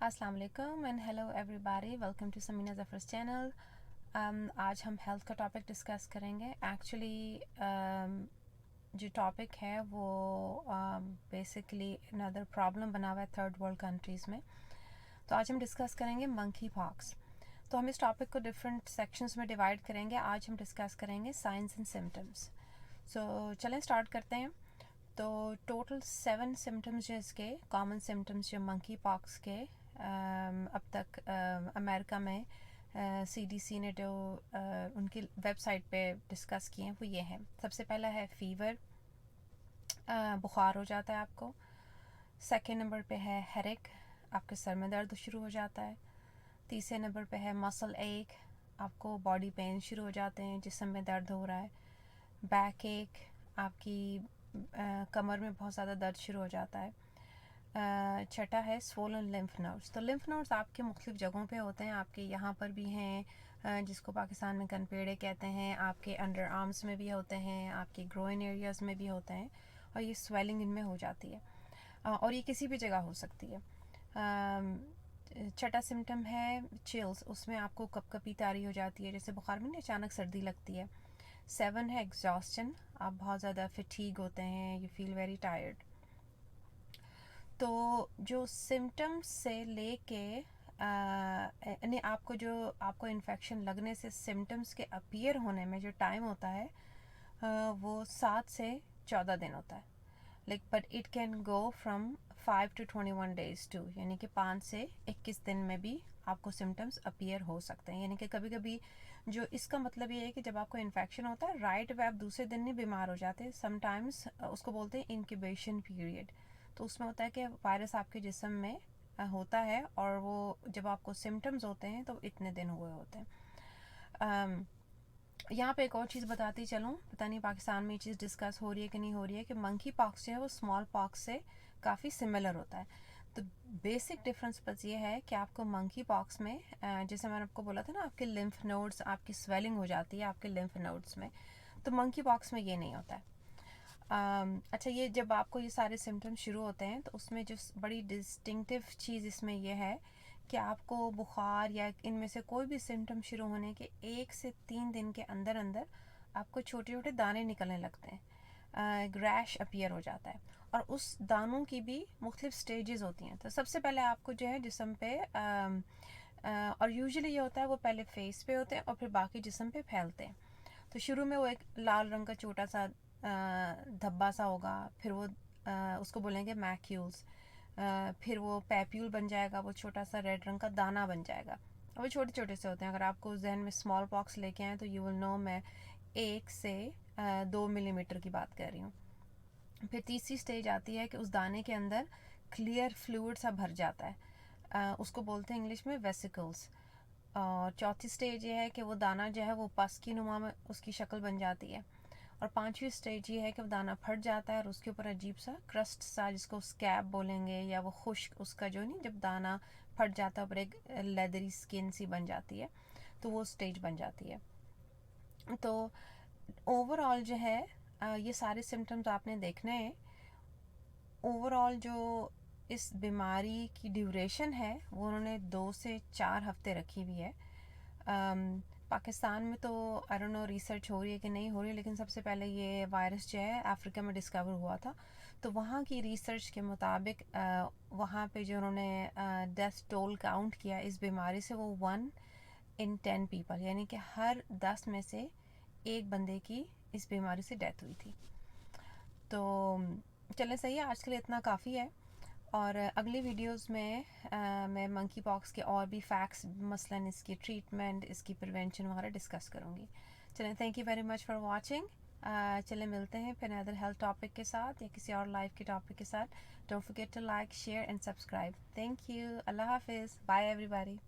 अस्सलाम वालेकुम and hello everybody, welcome to Samina Zafar channel. आज हम हेल्थ का टॉपिक डिस्कस करेंगे। एक्चुअली जो टॉपिक है वो बेसिकली अनदर प्रॉब्लम बना हुआ है थर्ड वर्ल्ड कंट्रीज़ में। तो आज हम डिस्कस करेंगे मंकी पॉक्स। तो हम इस टॉपिक को डिफरेंट सेक्शंस में डिवाइड करेंगे। आज हम डिस्कस करेंगे साइंस एंड सिम्टम्स। सो चलें स्टार्ट करते हैं। तो टोटल 7 सिम्टम्स जो इसके कॉमन सिम्टम्स जो मंकी पॉक्स के अब तक अमेरिका में सीडीसी ने जो उनकी वेबसाइट पे डिस्कस किए हैं वो ये हैं। सबसे पहला है फ़ीवर, बुखार हो जाता है आपको। सेकेंड नंबर पे है हेडेक, आपके सर में दर्द शुरू हो जाता है। तीसरे नंबर पे है मसल एक, आपको बॉडी पेन शुरू हो जाते हैं, जिस्म में दर्द हो रहा है। बैक एक, आपकी कमर में बहुत ज़्यादा दर्द शुरू हो जाता है। छठा है स्वोलन लिम्फ नोड्स। तो लिम्फ नोड्स आपके मुख्तलिफ़ जगहों पे होते हैं। आपके यहाँ पर भी हैं, जिसको पाकिस्तान में कनपेड़े कहते हैं। आपके अंडर आर्म्स में भी होते हैं, आपके ग्रोइन एरियाज़ में भी होते हैं, और ये स्वेलिंग इनमें हो जाती है। और ये किसी भी जगह हो सकती है। छठा सिम्टम है चिल्स, उसमें आपको कपकपी तारी हो जाती है, जैसे बुखार में नहीं अचानक सर्दी लगती है। 7 है एग्जॉस्टन, आप बहुत ज़्यादा फटीग होते हैं, यू फील वेरी टायर्ड। तो जो सिम्टम्स से लेके यानी आपको इन्फेक्शन लगने से सिम्टम्स के अपीयर होने में जो टाइम होता है वो 7 से 14 दिन होता है। Like but it can go from 5 to 21 days too, यानी कि 5 से 21 दिन में भी आपको सिम्टम्स अपीयर हो सकते हैं। यानी कि कभी कभी जो इसका मतलब ये है कि जब आपको इन्फेक्शन होता है राइट वे आप दूसरे दिन नहीं बीमार हो जाते। समटाइम्स उसको बोलते हैं इंक्यूबेशन पीरियड। तो उसमें होता है कि वायरस आपके जिस्म में होता है, और वो जब आपको सिम्टम्स होते हैं तो इतने दिन हुए होते हैं। यहाँ पे एक और चीज़ बताती चलूँ, पता नहीं पाकिस्तान में ये चीज़ डिस्कस हो रही है कि नहीं हो रही है, कि मंकी पॉक्स जो है वो स्मॉल पॉक्स से काफ़ी सिमिलर होता है। तो बेसिक डिफरेंस बस ये है कि आपको मंकी पॉक्स में जैसे मैंने आपको बोला था ना, आपके लिम्फ नोड्स, आपकी स्वेलिंग हो जाती है आपके लिम्फ नोड्स में। तो मंकी पॉक्स में ये नहीं होता है। अच्छा, ये जब आपको ये सारे सिम्टम्स शुरू होते हैं तो उसमें जो बड़ी डिस्टिंक्टिव चीज़ इसमें यह है कि आपको बुखार या इनमें से कोई भी सिम्टम शुरू होने के 1 से 3 दिन के अंदर अंदर आपको छोटे छोटे दाने निकलने लगते हैं, रैश अपीयर हो जाता है। और उस दानों की भी मुख्तलिफ स्टेजेस होती हैं। तो सबसे पहले आपको जो है जिस्म पे और यूजुअली ये होता है वो पहले फेस पे होते हैं और फिर बाकी जिस्म पे फैलते हैं। तो शुरू में वो एक लाल रंग का छोटा सा धब्बा सा होगा, फिर वो उसको बोलेंगे मैक्यूल्स, फिर वो पैप्यूल बन जाएगा, वो छोटा सा रेड रंग का दाना बन जाएगा। और वो छोटे छोटे से होते हैं। अगर आपको जहन में स्मॉल पॉक्स लेके आए तो यू विल नो मैं 1 से 2 मिलीमीटर की बात कर रही हूँ। फिर तीसरी स्टेज आती है कि उस दाने के अंदर क्लियर फ्लूइड सा भर जाता है, उसको बोलते हैं इंग्लिश में वेसिकल्स। और चौथी स्टेज ये है कि वो दाना जो है वो पस की नुमा में उसकी शक्ल बन जाती है। और पांचवी स्टेज ये है कि वो दाना फट जाता है और उसके ऊपर अजीब सा क्रस्ट सा, जिसको स्कैब बोलेंगे, या वो खुश्क उसका जो नहीं, जब दाना फट जाता है ऊपर एक लेदरी स्किन सी बन जाती है, तो वो स्टेज बन जाती है। तो ओवरऑल जो है ये सारे सिम्टम्स आपने देखने हैं। ओवरऑल जो इस बीमारी की ड्यूरेशन है वो उन्होंने 2 से 4 हफ्ते रखी हुई है। पाकिस्तान में तो आई डोंट नो रिसर्च हो रही है कि नहीं हो रही है, लेकिन सबसे पहले ये वायरस जो है अफ्रीका में डिस्कवर हुआ था। तो वहाँ की रिसर्च के मुताबिक वहाँ पे जो उन्होंने डेथ टोल काउंट किया इस बीमारी से, वो 1 in 10 पीपल, यानी कि हर 10 में से एक बंदे की इस बीमारी से डेथ हुई थी। तो चलें, सही है, आज के लिए इतना काफ़ी है। और अगली वीडियोस में मैं मंकी पॉक्स के और भी फैक्ट्स, मसलन इसकी ट्रीटमेंट, इसकी प्रिवेंशन वगैरह डिस्कस करूँगी। चलें, thank you very much for watching. चलें, मिलते हैं फिर अदर हेल्थ टॉपिक के साथ या किसी और लाइफ के टॉपिक के साथ। Don't forget to like, share and subscribe. Thank you, अल्लाह हाफिज़, बाय एवरीबॉडी।